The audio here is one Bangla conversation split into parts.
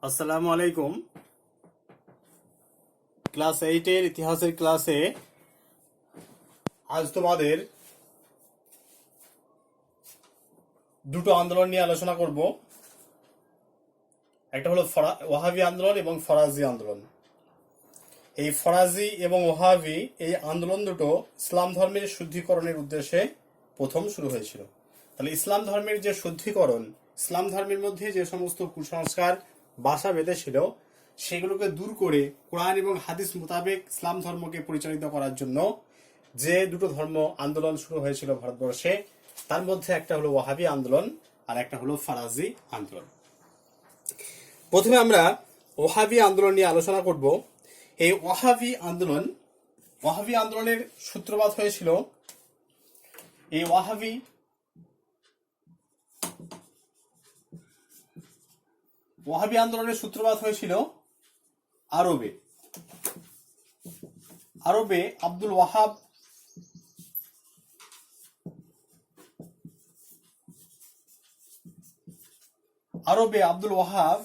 আসসালামু আলাইকুম। ক্লাস 8 এর ইতিহাসের ক্লাসে আজ তোমাদের দুটো আন্দোলন নিয়ে আলোচনা করব। একটা হলো ওয়াহাবি আন্দোলন এবং ফরাজি আন্দোলন। এই ফরাজি এবং ওয়াহাবি এই আন্দোলন দুটো ইসলাম ধর্মের শুদ্ধিকরণের উদ্দেশ্যে প্রথম শুরু হয়েছিল। তাহলে ইসলাম ধর্মের যে শুদ্ধিকরণ, ইসলাম ধর্মের মধ্যে যে সমস্ত কুসংস্কার বাসা বেঁধেছিল সেগুলোকে দূর করে কোরআন এবং হাদিস মোতাবেক ইসলাম ধর্মকে পরিচালিত করার জন্য যে দুটো ধর্ম আন্দোলন শুরু হয়েছিল ভারতবর্ষে, তার মধ্যে একটা হলো ওয়াহাবি আন্দোলন আর একটা হলো ফরাজি আন্দোলন। প্রথমে আমরা ওয়াহাবি আন্দোলন নিয়ে আলোচনা করব। এই ওয়াহাবি আন্দোলনের সূত্রপাত হয়েছিল এই ওয়াহাবি আন্দোলনের সূত্রপাত হয়েছিল আরবে আব্দুল ওয়াহাব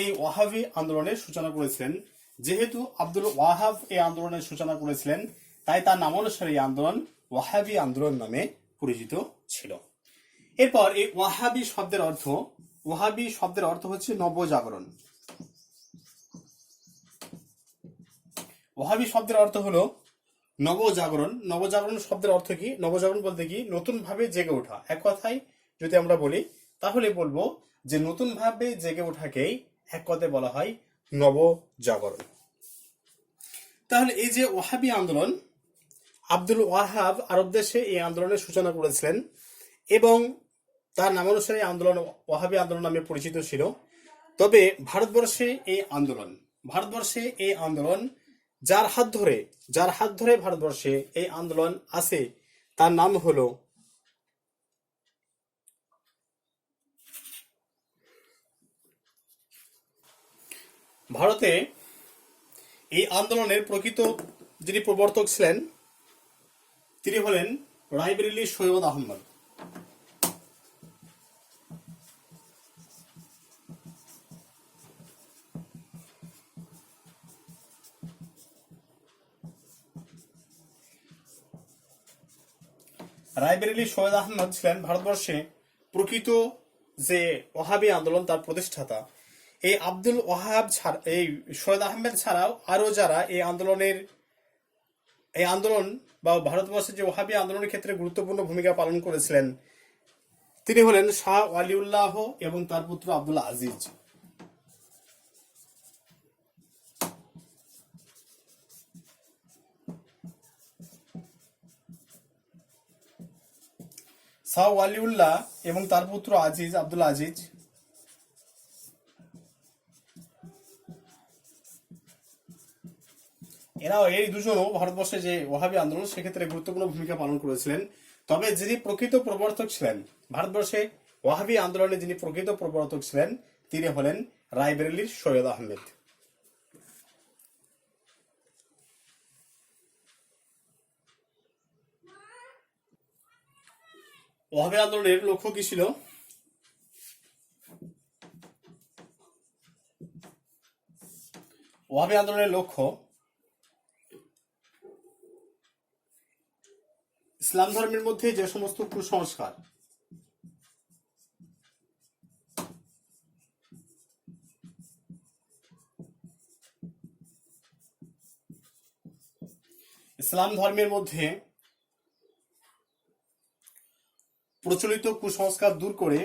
এই ওয়াহাবি আন্দোলনের সূচনা করেছিলেন। যেহেতু আব্দুল ওয়াহাব এই আন্দোলনের সূচনা করেছিলেন, তাই তার নামানুসারে এই আন্দোলন ওয়াহাবি আন্দোলন নামে পরিচিত ছিল। এরপর এই ওয়াহাবি শব্দের অর্থ হচ্ছে নবজাগরণ। ওয়াহাবি শব্দের অর্থ হলো নবজাগরণ। নবজাগরণ শব্দের অর্থ কি? নবজাগরণ বলতে কি? নতুন ভাবে জেগে ওঠা। এক কথায় যদি আমরা বলি তাহলে বলবো যে নতুন ভাবে জেগে ওঠাকেই এক কথায় বলা হয় নবজাগরণ। তাহলে এই যে ওয়াহাবি আন্দোলন, আব্দুল ওয়াহাব আরব দেশে এই আন্দোলনের সূচনা করেছিলেন এবং তার নামানুসারে আন্দোলন ওয়াহাবি আন্দোলন নামে পরিচিত ছিল। তবে ভারতবর্ষে এই আন্দোলন যার হাত ধরে ভারতবর্ষে এই আন্দোলন আছে, তার নাম হলো ভারতে এই আন্দোলনের প্রকৃত যিনি প্রবর্তক ছিলেন তিনি হলেন রায়বেরেলী সৈয়দ আহমদ। রায়বেরেলী সৈয়দ আহমদ ছিলেন ভারতবর্ষে প্রকৃত যে ওয়াহাবি আন্দোলন তার প্রতিষ্ঠাতা। এই আব্দুল ওয়াহাব এই সৈয়দ আহমেদ ছাড়াও আরো যারা এই আন্দোলন বা ভারতবর্ষের যে ওয়াহাবি আন্দোলনের ক্ষেত্রে গুরুত্বপূর্ণ ভূমিকা পালন করেছিলেন তিনি হলেন শাহ ওয়ালিউল্লাহ এবং তার পুত্র আব্দুল আজিজ। শাহ ওয়ালিউল্লাহ এবং তার পুত্র আব্দুল আজিজ এই দুজনও ভারতবর্ষে যে ওয়াহাবি আন্দোলন সেক্ষেত্রে গুরুত্বপূর্ণ ভূমিকা পালন করেছিলেন। তবে যিনি প্রকৃত প্রবর্তক ছিলেন ভারতবর্ষে ওয়াহাবি আন্দোলনে যিনি প্রকৃত প্রবর্তক ছিলেন তিনি হলেন রায়বেরেলীর সৈয়দ আহমেদ। ওয়াহাবি আন্দোলনের লক্ষ্য কি ছিল? ওয়াহাবি আন্দোলনের লক্ষ্য ইসলাম ধর্মের মধ্যে যে সমস্ত কুসংস্কার ইসলাম ধর্মের মধ্যে প্রচলিত কুসংস্কার দূর করে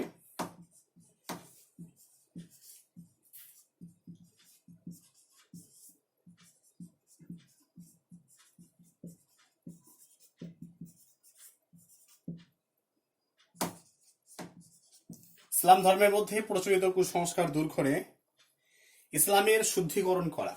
ইসলামের শুদ্ধিকরণ করা।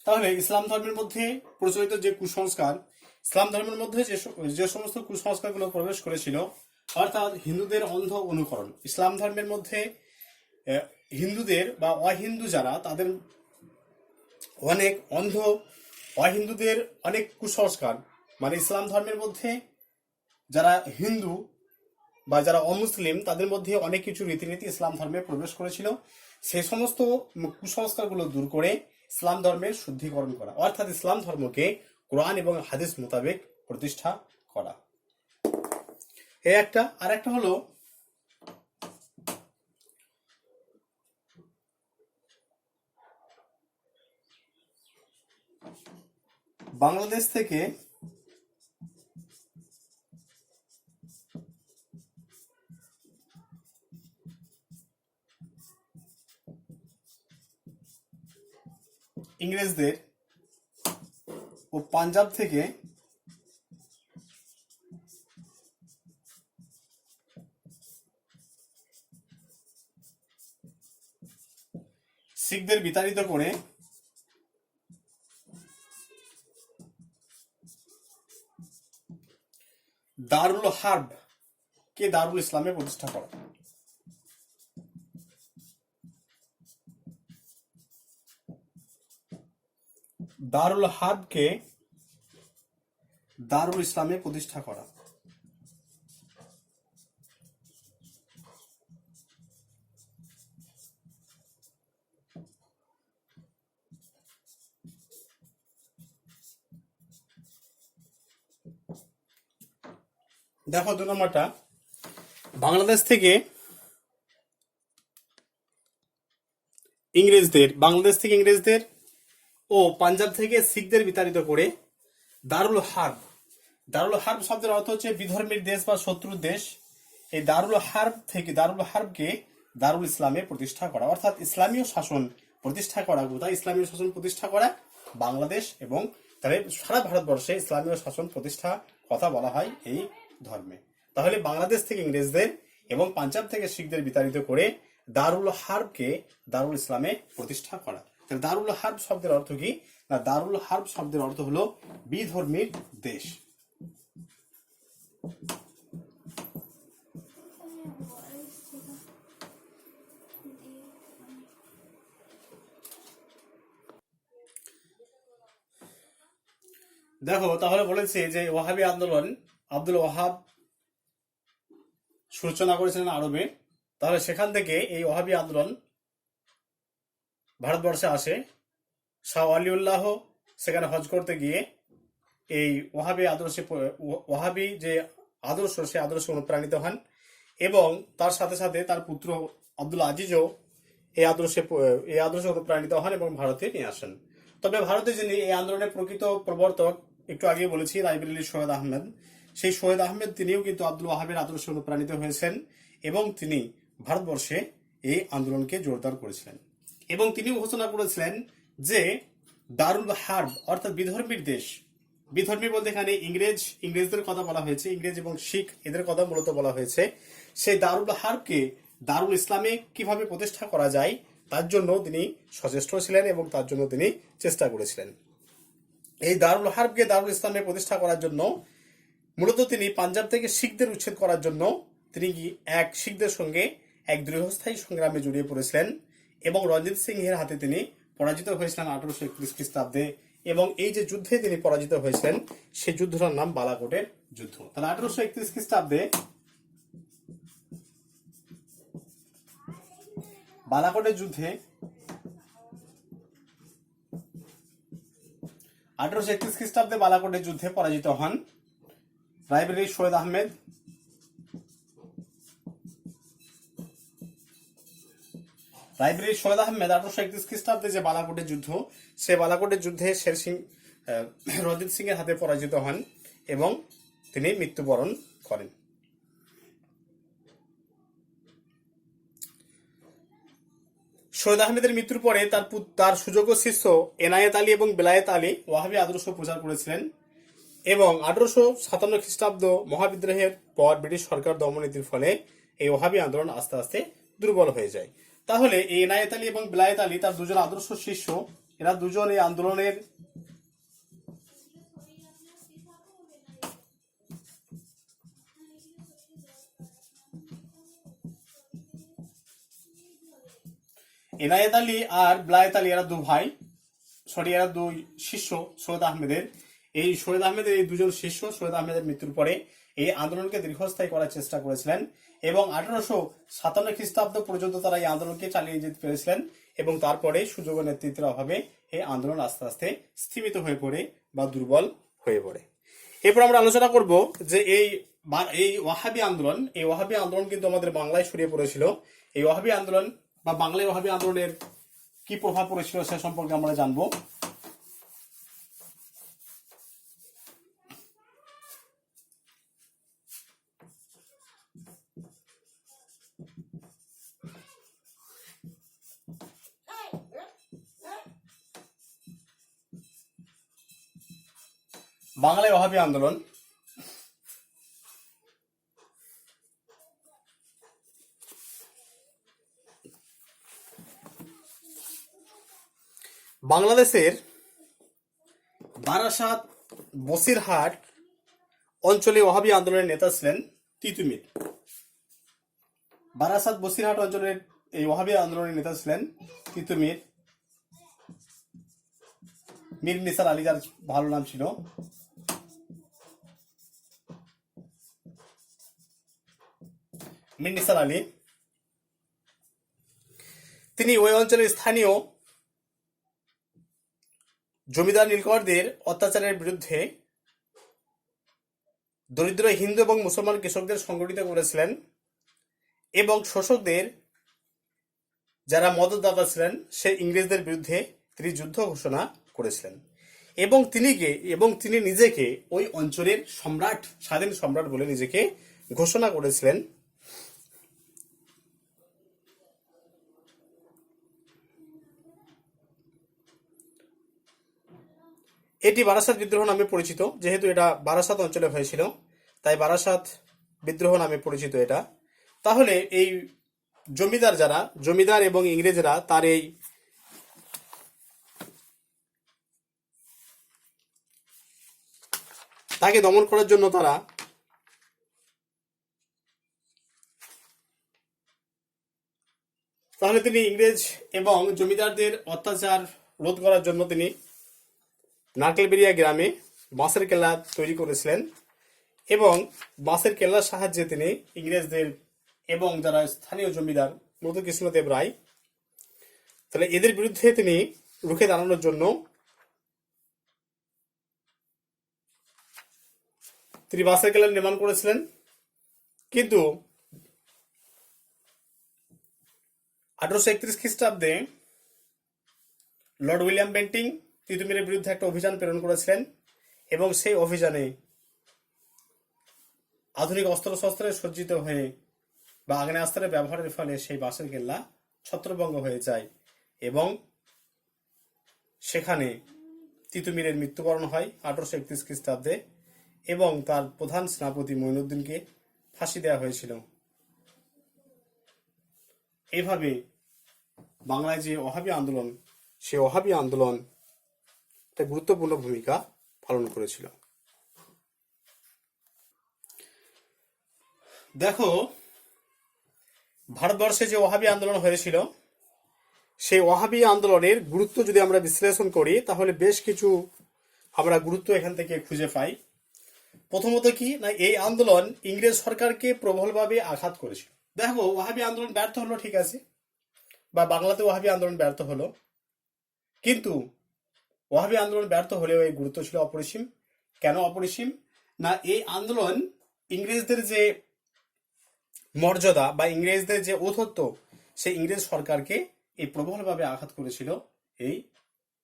তাহলে ইসলাম ধর্মের মধ্যে প্রচলিত যে কুসংস্কার, ইসলাম ধর্মের মধ্যে যে সমস্ত কুসংস্কারগুলো প্রবেশ করেছিল, অর্থাৎ হিন্দুদের অন্ধ অনুকরণ, ইসলাম ধর্মের মধ্যে হিন্দুদের বা অহিন্দু যারা তাদের অনেক অন্ধ, অহিন্দুদের অনেক কুসংস্কার, মানে ইসলাম ধর্মের মধ্যে যারা হিন্দু বা যারা অমুসলিম তাদের মধ্যে অনেক কিছু রীতিনীতি ইসলাম ধর্মে প্রবেশ করেছিল। সেই সমস্ত কুসংস্কারগুলো দূর করে ইসলাম ধর্মের শুদ্ধিকরণ করা, অর্থাৎ ইসলাম ধর্মকে কোরআন এবং হাদিস মোতাবেক প্রতিষ্ঠা করা। এই একটা। আর একটা হলো বাংলাদেশ থেকে ইংরেজদের ও পাঞ্জাব থেকে শিখদের বিতাড়িত করে দারুল হার্ব কে দারুল ইসলামে প্রতিষ্ঠা করা। দারুল হার্বকে দারুল ইসলামে প্রতিষ্ঠা করা। দেখো 2 নম্বরটা, বাংলাদেশ থেকে ইংরেজদের ও পাঞ্জাব থেকে শিখদের বিতাড়িত করে দারুল হার্ব। দারুল হার্ব শব্দের অর্থ হচ্ছে বিধর্মীর দেশ বা শত্রুর দেশ। এই দারুল হার্বকে দারুল ইসলামে প্রতিষ্ঠা করা, অর্থাৎ ইসলামীয় শাসন প্রতিষ্ঠা করা। কোথায় ইসলামীয় শাসন প্রতিষ্ঠা করা? বাংলাদেশ, এবং তাহলে সারা ভারতবর্ষে ইসলামীয় শাসন প্রতিষ্ঠা কথা বলা হয় এই ধর্মে। তাহলে বাংলাদেশ থেকে ইংরেজদের এবং পাঞ্জাব থেকে শিখদের বিতাড়িত করে দারুল হার্বকে দারুল ইসলামে প্রতিষ্ঠা করা। তাহলে দারুল হার্ব শব্দের অর্থ কি? না, দারুল হার্ব শব্দের অর্থ হলো বিধর্মীর দেশ। দেখো তাহলে বলেছে যে ওয়াহাবি আন্দোলন আব্দুল ওয়াহাব সূচনা করেছিলেন আরবে। তাহলে সেখান থেকে এই ওয়াহাবি আন্দোলন ভারতবর্ষে আসে। শাহ ওয়ালিউল্লাহ সেখানে হজ করতে গিয়ে এই ওয়াহাবি যে আদর্শ, সে আদর্শে অনুপ্রাণিত হন, এবং তার সাথে সাথে তার পুত্র আব্দুল আজিজও এই আদর্শে অনুপ্রাণিত হন এবং ভারতে নিয়ে আসেন। তবে ভারতে যিনি এই আন্দোলনের প্রকৃত প্রবর্তক, একটু আগে বলেছি রাইবেরেলি সৈয়দ আহমেদ, সেই সৈয়দ আহমেদ তিনিও কিন্তু আব্দুল ওয়াহাবের আদর্শে অনুপ্রাণিত হয়েছেন এবং তিনি ভারতবর্ষে এই আন্দোলনকে জোরদার করেছিলেন। এবং তিনি ঘোষণা করেছিলেন যে দারুল হার্ব অর্থাৎ বিধর্মীর দেশ, বিধর্মী বলতে এখানে ইংরেজদের কথা বলা হয়েছে, ইংরেজ এবং শিখ এদের কথা মূলত বলা হয়েছে। সেই দারুল হার্বকে দারুল ইসলামে কিভাবে প্রতিষ্ঠা করা যায় তার জন্য তিনি সচেষ্ট ছিলেন এবং তার জন্য তিনি চেষ্টা করেছিলেন। এই দারুল হার্বকে দারুল ইসলামে প্রতিষ্ঠা করার জন্য মূলত তিনি পাঞ্জাব থেকে শিখদের উচ্ছেদ করার জন্য তিনি শিখদের সঙ্গে এক দীর্ঘস্থায়ী সংগ্রামে জড়িয়ে পড়েছিলেন এবং রঞ্জিত সিংহের হাতে তিনি পরাজিত হয়েছিলেন 1831 খ্রিস্টাব্দে। এবং এই যে যুদ্ধে তিনি পরাজিত হয়েছিলেন সেই যুদ্ধটার নাম বালাকোটের যুদ্ধ। তাহলে 1831 খ্রিস্টাব্দে বালাকোটের যুদ্ধে 1831 খ্রিস্টাব্দে বালাকোটের যুদ্ধে পরাজিত হন রাইবেরেলি সৈয়দ আহমেদ। রাইবেরেলি সৈয়দ আহমেদ 1831 খ্রিস্টাব্দে যে বালাকোটের যুদ্ধ, সে বালাকোটের যুদ্ধে রঞ্জিত সিং এর হাতে পরাজিত হন এবং তিনি মৃত্যুবরণ করেন। সৈয়দ আহমেদের মৃত্যুর পরে তার সুযোগ্য শিষ্য এনায়েত আলী এবং বেলায়েত আলী ওয়াহাবি আদর্শ প্রচার করেছিলেন এবং 1857 খ্রিস্টাব্দ মহাবিদ্রোহের পর ব্রিটিশ সরকার দমননীতির ফলে এই ওয়াহাবি আন্দোলন আস্তে আস্তে দুর্বল হয়ে যায়। তাহলে এই এনায়েত আলী এবং বেলায়েত আলী তার দুজন আদর্শ শিষ্য, এরা দুজন এই আন্দোলনের এনায়েত আলী আর বিলায়েত আলী এরা এরা দুই শিষ্য সৈয়দ আহমেদের। এই সৈয়দ আহমেদের এই দুজন শিষ্য সৈয়দ আহমেদের মৃত্যুর পরে এই আন্দোলনকে দীর্ঘস্থায়ী করার চেষ্টা করেছিলেন এবং 1857 খ্রিস্টাব্দ পর্যন্ত তারা এই আন্দোলনকে চালিয়ে যেতে পেরেছিলেন এবং তারপরে সুযোগ ও নেতৃত্বের অভাবে এই আন্দোলন আস্তে আস্তে স্থিমিত হয়ে পড়ে বা দুর্বল হয়ে পড়ে। এরপর আমরা আলোচনা করব যে এই ওয়াহাবি আন্দোলন কিন্তু আমাদের বাংলায় ছড়িয়ে পড়েছিল। এই ওয়াহাবি আন্দোলন বা বাংলায় ওয়াহাবি আন্দোলনের কি প্রভাব পড়েছিল সে সম্পর্কে আমরা জানবো। বাংলায় ওয়াহাবি আন্দোলন বাংলাদেশের বারাসাত বসিরহাট অঞ্চলে ওয়াহাবি আন্দোলনের নেতা ছিলেন তিতুমির। বারাসাত বসিরহাট অঞ্চলের এই ওয়াহাবি আন্দোলনের নেতা ছিলেন তিতুমির। মীর নিসার আলী যার ভালো নাম ছিল। মীর নিসার আলী তিনি ওই অঞ্চলের স্থানীয় জমিদার নীলকরদের অত্যাচারের বিরুদ্ধে দরিদ্র হিন্দু এবং মুসলমান কৃষকদের সংগঠিত করেছিলেন এবং শোষকদের যারা মদতদাতা ছিলেন সেই ইংরেজদের বিরুদ্ধে তিনি যুদ্ধ ঘোষণা করেছিলেন এবং তিনি নিজেকে ওই অঞ্চলের সম্রাট, স্বাধীন সম্রাট বলে নিজেকে ঘোষণা করেছিলেন। এটি বারাসাত বিদ্রোহ নামে পরিচিত, যেহেতু এটা বারাসাত অঞ্চলে হয়েছিল তাই বারাসাত বিদ্রোহ নামে পরিচিত এটা। তাহলে এই জমিদার এবং ইংরেজরা তার এই তাকে দমন করার জন্য তাহলে তিনি ইংরেজ এবং জমিদারদের অত্যাচার রোধ করার জন্য তিনি নারকেলবেড়িয়া গ্রামে বাঁশের কেল্লা তৈরি করেছিলেন এবং বাঁশের কেল্লার সাহায্যে তিনি ইংরেজদের এবং যারা স্থানীয় জমিদার মধুকৃষ্ণদেব রায়, তাহলে এদের বিরুদ্ধে তিনি রুখে দাঁড়ানোর জন্য তিনি বাঁশের কেল্লা নির্মাণ করেছিলেন। কিন্তু 1831 খ্রিস্টাব্দে লর্ড উইলিয়াম বেন্টিং তিতুমিরের বিরুদ্ধে একটা অভিযান প্রেরণ করেছিলেন এবং সেই অভিযানে আধুনিক অস্ত্রশস্ত্রে সজ্জিত হয়ে বা আগ্নেয়াস্ত্রের ব্যবহারের ফলে সেই বাঁশের কেল্লা ছত্রভঙ্গ হয়ে যায় এবং সেখানে তিতুমিরের মৃত্যুবরণ হয় 1831 খ্রিস্টাব্দে এবং তার প্রধান সেনাপতি মঈনুদ্দিনকে ফাঁসি দেওয়া হয়েছিল। এইভাবে বাংলায় যে ওয়াহাবি আন্দোলন, সেই ওয়াহাবি আন্দোলন একটা গুরুত্বপূর্ণ ভূমিকা পালন করেছিল। দেখো, ভারতবর্ষে যে ওয়াহাবি আন্দোলন হয়েছিল সেই ওয়াহাবি আন্দোলনের গুরুত্ব যদি আমরা বিশ্লেষণ করি তাহলে বেশ কিছু আমরা গুরুত্ব এখান থেকে খুঁজে পাই। প্রথমত কি না, এই আন্দোলন ইংরেজ সরকারকে প্রবলভাবে আঘাত করেছিল। দেখো, ওয়াহাবি আন্দোলন ব্যর্থ হলো, ঠিক আছে, বা বাংলাতে ওয়াহাবি আন্দোলন ব্যর্থ হলো, কিন্তু ওয়াহাবি আন্দোলন ব্যর্থ হলেও এই গুরুত্ব ছিল অপরিসীম। কেন অপরিসীম? না, এই আন্দোলন ইংরেজদের যে মর্যাদা বা ইংরেজদের যে ঔদ্ধত্য, সেই ইংরেজ সরকারকে এই প্রবলভাবে আঘাত করেছিল এই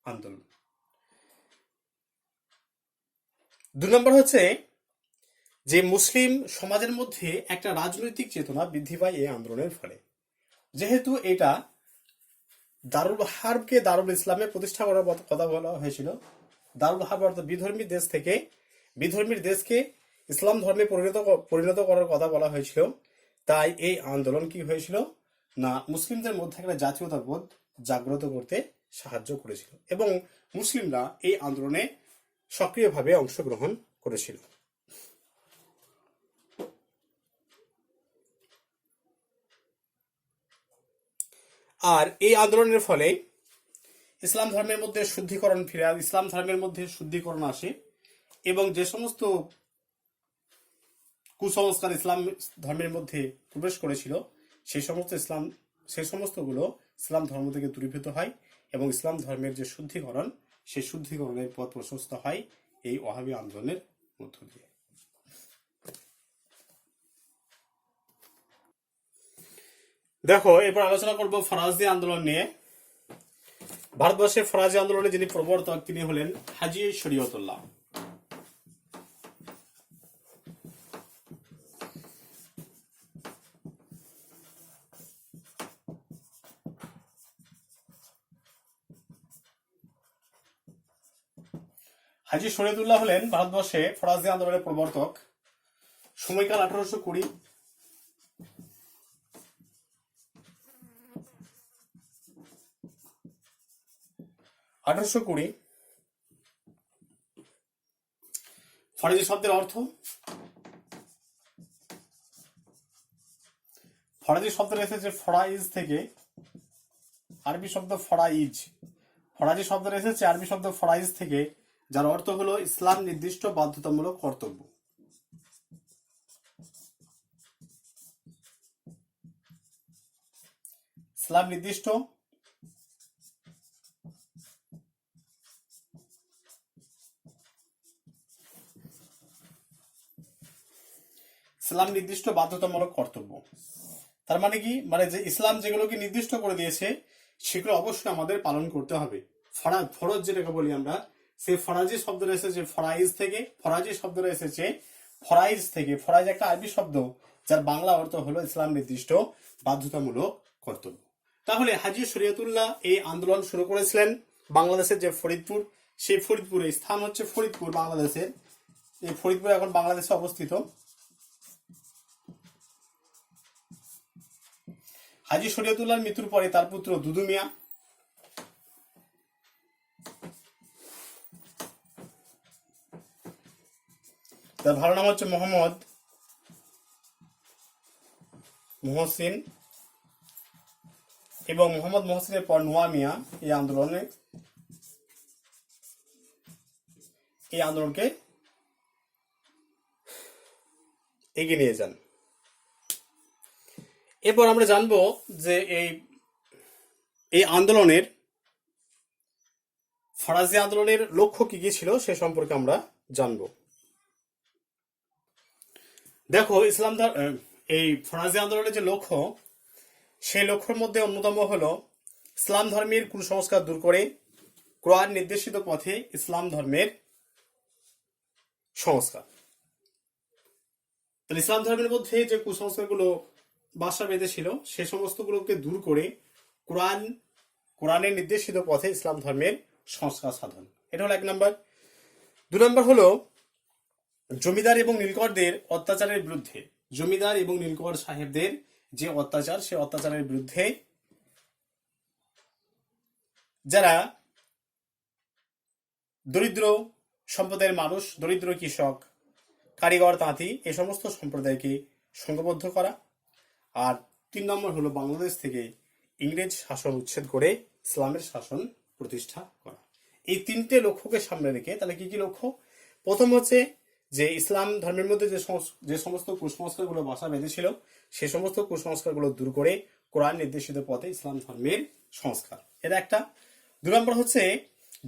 আন্দোলন। 2 নম্বর হচ্ছে যে মুসলিম সমাজের মধ্যে একটা রাজনৈতিক চেতনা বৃদ্ধি পায় এই আন্দোলনের ফলে। যেহেতু এটা দারুল হার্বকে দারুল ইসলামে প্রতিষ্ঠা করার কথা বলা হয়েছিল, দারুল হার্ব অর্থাৎ বিধর্মীর দেশ থেকে বিধর্মীর দেশকে ইসলাম ধর্মে পরিণত করার কথা বলা হয়েছিল। তাই এই আন্দোলন কি হয়েছিল না, মুসলিমদের মধ্যে একটা জাতীয়তাবোধ জাগ্রত করতে সাহায্য করেছিল এবং মুসলিমরা এই আন্দোলনে সক্রিয়ভাবে অংশগ্রহণ করেছিল। আর এই আন্দোলনের ফলে ইসলাম ধর্মের মধ্যে শুদ্ধিকরণ ফিরে ইসলাম ধর্মের মধ্যে শুদ্ধিকরণ আসে এবং যে সমস্ত কুসংস্কার ইসলাম ধর্মের মধ্যে প্রবেশ করেছিল সেই সমস্তগুলো ইসলাম ধর্ম থেকে দূরীভূত হয় এবং ইসলাম ধর্মের যে শুদ্ধিকরণ সেই শুদ্ধিকরণের পথ প্রশস্ত হয় এই ওয়াহাবি আন্দোলনের মধ্য দিয়ে। দেখো, এবার আলোচনা করব ফরাজি আন্দোলন নিয়ে। ভারতবর্ষের ফরাজি আন্দোলনে যিনি প্রবর্তক তিনি হলেন হাজী শরীয়তুল্লাহ। হাজী শরীয়তুল্লাহ হলেন ভারতবর্ষে ফরাজি আন্দোলনের প্রবর্তক। সময়কাল 1820। ফরাজি শব্দের অর্থ, ফরাজি শব্দের এসেছে ফরাইজ থেকে, আরবি শব্দ ফরাইজ। ফরাজি শব্দের এসেছে আরবি শব্দ ফরাইজ থেকে, যার অর্থ হলো ইসলাম নির্দিষ্ট বাধ্যতামূলক কর্তব্য। ইসলাম নির্দিষ্ট বাধ্যতামূলক কর্তব্য। তার মানে কি, মানে যে ইসলাম যেগুলোকে নির্দিষ্ট করে দিয়েছে সেগুলো অবশ্যই আমাদের পালন করতে হবে। ফরজ যেটাকে বলি আমরা, সেই ফরাজি শব্দটা এসেছে ফরাইজ থেকে। ফরাজি শব্দটা এসেছে ফরাইজ থেকে। ফরাইজ একটা আরবি শব্দ যার বাংলা অর্থ হলো ইসলাম নির্দিষ্ট বাধ্যতামূলক কর্তব্য। তাহলে হাজী শরীয়তুল্লাহ এই আন্দোলন শুরু করেছিলেন বাংলাদেশের যে ফরিদপুর, সেই ফরিদপুরের স্থান হচ্ছে ফরিদপুর বাংলাদেশের। এই ফরিদপুর এখন বাংলাদেশে অবস্থিত। হাজী শরীয়তুল্লাহর মৃত্যুর পরে তার পুত্র দুদু মিয়া তার ভালো নাম হচ্ছে মোহাম্মদ মহসিন, এবং মোহাম্মদ মহসিনের পর নোয়া মিয়া এই আন্দোলনকে এগিয়ে নিয়ে যান। এরপর আমরা জানবো যে এই আন্দোলনের ফরাজি আন্দোলনের লক্ষ্য কি কি ছিল সে সম্পর্কে আমরা জানবো। দেখো, এই ফরাজি আন্দোলনের যে লক্ষ্য, সেই লক্ষ্যের মধ্যে অন্যতম হলো ইসলাম ধর্মের কুসংস্কার দূর করে কোরআন নির্দেশিত পথে ইসলাম ধর্মের সংস্কার। তাহলে ইসলাম ধর্মের মধ্যে যে কুসংস্কারগুলো বাসা বেঁধেছিল সে সমস্তগুলোকে দূর করে কোরআনের নির্দেশিত পথে ইসলাম ধর্মের সংস্কার সাধন, এটা হলো 1 নম্বর। 2 নম্বর হলো জমিদার এবং নীলকরদের অত্যাচারের বিরুদ্ধে, জমিদার এবং নীলকর সাহেবদের যে অত্যাচার, সে অত্যাচারের বিরুদ্ধে যারা দরিদ্র সম্প্রদায়ের মানুষ, দরিদ্র কৃষক, কারিগর, তাঁতি, এই সমস্ত সম্প্রদায়কে সংঘবদ্ধ করা। আর 3 নম্বর হলো বাংলাদেশ থেকে ইংরেজ শাসন উচ্ছেদ করে ইসলামের শাসন প্রতিষ্ঠা করা। এই 3টে লক্ষ্যকে সামনে রেখে, তাহলে কি কি লক্ষ্য? প্রথম হচ্ছে যে ইসলাম ধর্মের মধ্যে যে সমস্ত কুসংস্কারগুলো বাসা বেঁধেছিল সে সমস্ত কুসংস্কারগুলো দূর করে কোরআন নির্দেশিত পথে ইসলাম ধর্মের সংস্কার, এটা একটা। 2 নম্বর হচ্ছে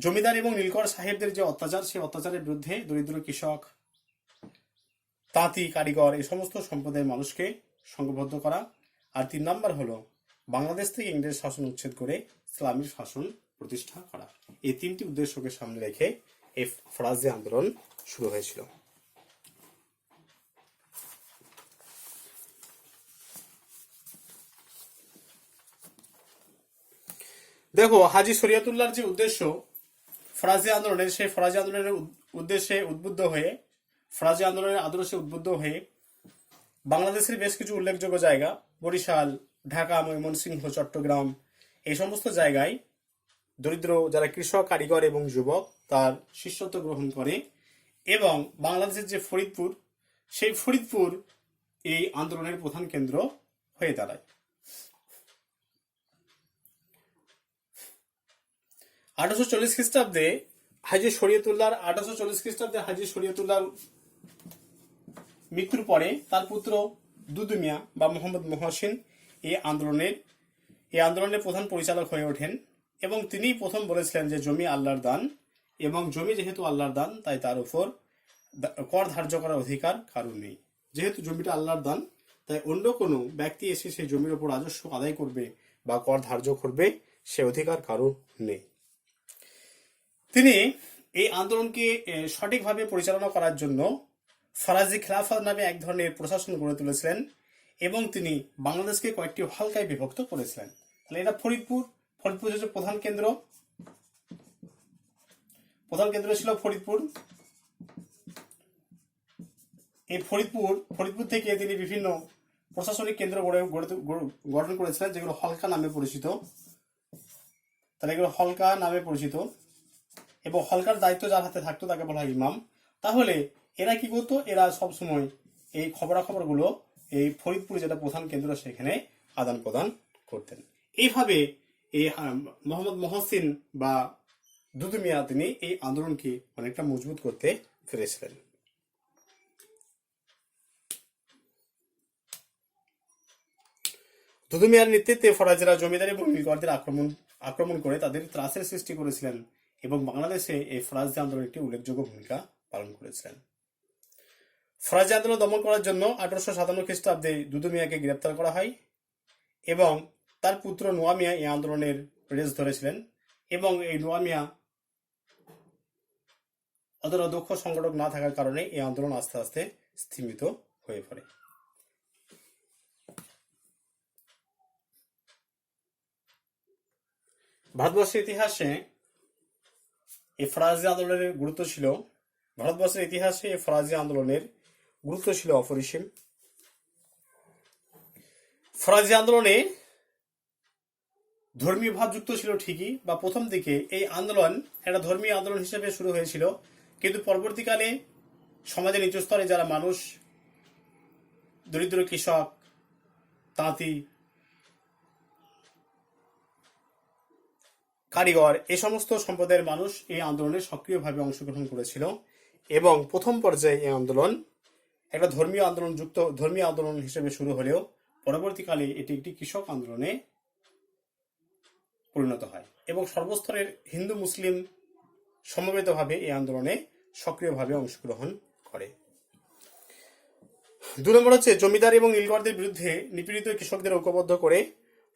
জমিদার এবং নীলকর সাহেবদের যে অত্যাচার, সেই অত্যাচারের বিরুদ্ধে দরিদ্র কৃষক, তাঁতি, কারিগর, এই সমস্ত সম্প্রদায়ের মানুষকে সংঘবদ্ধ করা। আর 3 নম্বর হলো বাংলাদেশ থেকে ইংরেজ শাসন উচ্ছেদ করে ইসলামের শাসন প্রতিষ্ঠা করা। এই 3টি উদ্দেশ্যকে সামনে রেখে এই ফরাজি আন্দোলন শুরু হয়েছিল। দেখো, হাজী শরীয়তুল্লাহর যে উদ্দেশ্য ফরাজি আন্দোলনের, সেই ফরাজি আন্দোলনের উদ্দেশ্যে উদ্বুদ্ধ হয়ে, ফরাজি আন্দোলনের আদর্শে উদ্বুদ্ধ হয়ে বাংলাদেশের বেশ কিছু উল্লেখযোগ্য জায়গা, বরিশাল, ঢাকা, ময়মনসিংহ, চট্টগ্রাম, এই সমস্ত জায়গায় দরিদ্র যারা কৃষক, কারিগর এবং যুবক তার শিষ্যত্ব গ্রহণ করে এবং বাংলাদেশের যে ফরিদপুর, সেই ফরিদপুর এই আন্দোলনের প্রধান কেন্দ্র হয়ে দাঁড়ায়। 1840 খ্রিস্টাব্দে হাজী শরীয়তুল্লাহর মৃত্যুর পরে তার পুত্র দুদু মিয়া বা মোহাম্মদ মহসিন এই আন্দোলনের প্রধান পরিচালক হয়ে ওঠেন এবং তিনিই প্রথম বলেছিলেন যে জমি আল্লাহর দান এবং জমি যেহেতু আল্লাহর দান তাই তার উপর কর ধার্য করার অধিকার কারণ নেই। যেহেতু জমিটা আল্লাহর দান তাই অন্য কোনো ব্যক্তি এসে সেই জমির উপর রাজস্ব আদায় করবে বা কর ধার্য করবে সে অধিকার কারো নেই। তিনি এই আন্দোলনকে সঠিকভাবে পরিচালনা করার জন্য ফরাজি খেলাফত নামে এক ধরনের প্রশাসন গড়ে তুলেছিলেন এবং তিনি বাংলাদেশকে কয়েকটি হালকায় বিভক্ত করেছিলেন। তাহলে এটা ফরিদপুর হচ্ছে প্রধান কেন্দ্র ছিল ফরিদপুর। এই ফরিদপুর থেকে তিনি বিভিন্ন প্রশাসনিক কেন্দ্র গঠন করেছিলেন যেগুলো হলকা নামে পরিচিত। তাহলে এগুলো হলকা নামে পরিচিত এবং হলকার দায়িত্ব যার হাতে থাকতো তাকে বলা হয় ইমাম। তাহলে এরা কি করতো, এরা সবসময় এই খবরাখবরগুলো এই ফরিদপুর যেটা প্রধান কেন্দ্র সেখানে আদান প্রদান করতেন। এইভাবে এই মোহাম্মদ মহসিন বা দুদু মিয়া তিনি এই আন্দোলনকে অনেকটা মজবুত করতে পেরেছিলেন। দুদু মিয়ার নেতৃত্বে ফরাজিরা জমিদার এবং মিলগরদের আক্রমণ করে তাদের ত্রাসের সৃষ্টি করেছিলেন এবং বাংলাদেশে এই ফরাজি আন্দোলন একটি উল্লেখযোগ্য ভূমিকা পালন করেছিলেন। ফরাজি আন্দোলন দমন করার জন্য 1857 খ্রিস্টাব্দে দুদু মিয়াকে গ্রেপ্তার করা হয় এবং তার পুত্র নোয়া মিয়া এই আন্দোলনের রেস ধরেছিলেন এবং এই নোয়া মিয়া অতটা দক্ষ সংগঠক না থাকার কারণে এই আন্দোলন আস্তে আস্তে স্থিমিত হয়ে পড়ে। ভারতবর্ষের ইতিহাসে এই ফরাজি আন্দোলনের গুরুত্ব ছিল অপরিসীম। ফরাজি আন্দোলনে ধর্মীয় ভাব যুক্ত ছিল ঠিকই, বা প্রথম দিকে এই আন্দোলন একটা ধর্মীয় আন্দোলন হিসেবে শুরু হয়েছিল, কিন্তু পরবর্তীকালে সমাজের নিচু স্তরে যারা মানুষ, দরিদ্র কৃষক, তাঁতি, কারিগর, এই সমস্ত সম্প্রদায়ের মানুষ এই আন্দোলনে সক্রিয়ভাবে অংশগ্রহণ করেছিল এবং প্রথম পর্যায়ে এই আন্দোলন একটা ধর্মীয় আন্দোলন হিসেবে শুরু হলেও পরবর্তীকালে এটি একটি কৃষক আন্দোলনে পরিণত হয় এবং সর্বস্তরের হিন্দু মুসলিম সমবেতভাবে এই আন্দোলনে সক্রিয়ভাবে অংশগ্রহণ করে। 2 নম্বর হচ্ছে জমিদার এবং নীলগরদের বিরুদ্ধে নিপীড়িত কৃষকদের ঐক্যবদ্ধ করে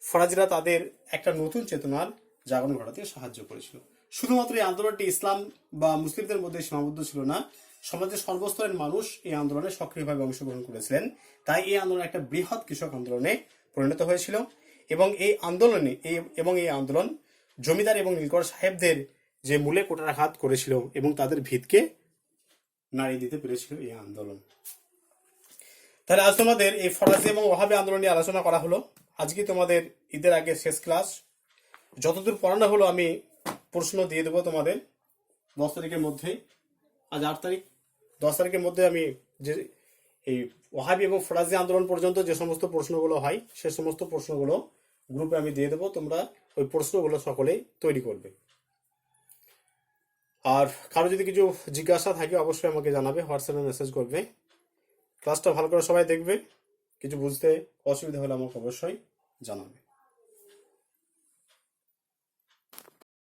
ফরাজিরা তাদের একটা নতুন চেতনার জাগরণ ঘটাতে সাহায্য করেছিল। শুধুমাত্র এই আন্দোলনটি ইসলাম বা মুসলিমদের মধ্যে সীমাবদ্ধ ছিল না, সমাজের সর্বস্তরের মানুষ এই আন্দোলনে সক্রিয়ভাবে অংশগ্রহণ করেছিলেন। তাই এই আন্দোলন একটা বৃহৎ কৃষক আন্দোলনে পরিণত হয়েছিল এবং এই আন্দোলন জমিদার এবং নীলকর সাহেবদের যে মূলে কুঠারাঘাত করেছিল এবং তাদের ভিতকে নাড়িয়ে দিতে পেরেছিল এই আন্দোলন। তাহলে আজ তোমাদের এই ফরাজি এবং ওহাবি আন্দোলন নিয়ে আলোচনা করা হলো। আজকে তোমাদের ঈদের আগে শেষ ক্লাস। যতদূর পড়ানো হলো আমি প্রশ্ন দিয়ে দেবো তোমাদের 10 তারিখের মধ্যে। আজ 8 তারিখ, 10 তারিখের মধ্যে আমি যে এই ওহাবি এবং ফরাজি আন্দোলন পর্যন্ত যে সমস্ত প্রশ্নগুলো হয় সে সমস্ত প্রশ্নগুলো গ্রুপে আমি দিয়ে দেবো। তোমরা ওই প্রশ্নগুলো সকলেই তৈরি করবে। আর কারো যদি কিছু জিজ্ঞাসা থাকে অবশ্যই আমাকে জানাবে, হোয়াটসঅ্যাপে মেসেজ করবে। ক্লাসটা ভালো করে সবাই দেখবে। কিছু বুঝতে অসুবিধা হলে আমাকে অবশ্যই জানাবে।